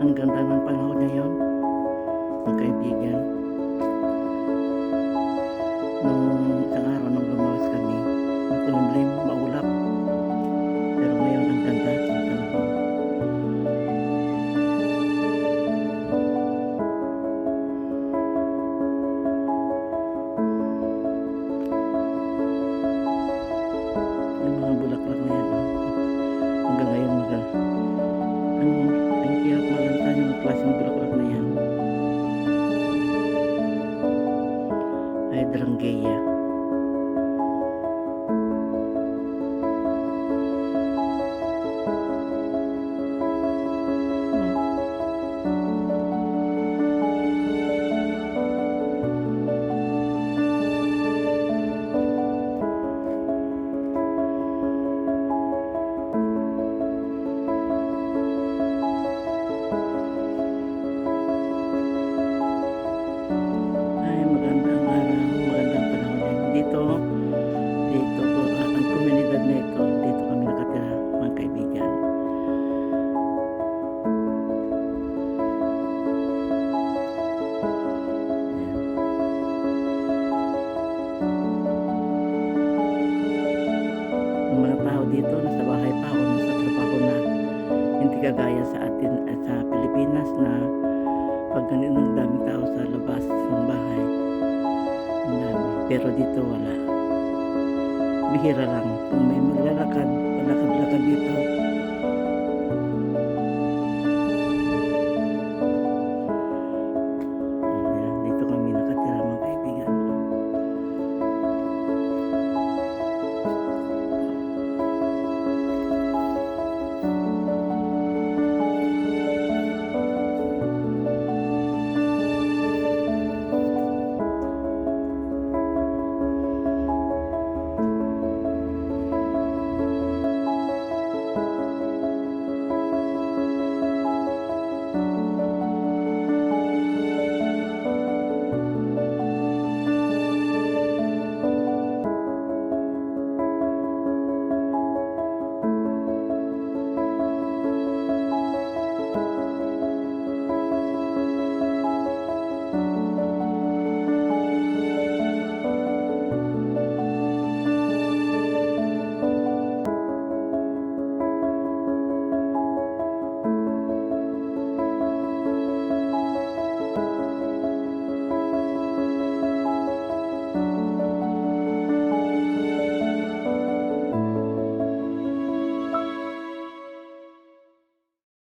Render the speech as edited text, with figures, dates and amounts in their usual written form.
Ang ganda ng panahon ngayon, mga kaibigan. Nung isang araw nung lumawas kami, makulimlim, maulap. Pero ngayon ang ganda ng panahon. Yung mga bulaklak na yan, hanggang ngayon ang hirap malanta yung klaseng bulaklak na yan. Hydrangea. Ay, magandang araw, magandang panahon yan. Dito po, ang komunidad na ito, dito kami nakatira, mga kaibigan. Ang mga tao dito, nasa bahay pa o nasa trabaho na. Hindi kagaya sa atin sa Pilipinas na pag ganun ang daming tao sa labas ng bahay. Ang dami. Pero dito wala. Bihira lang. Kung may maglalakad,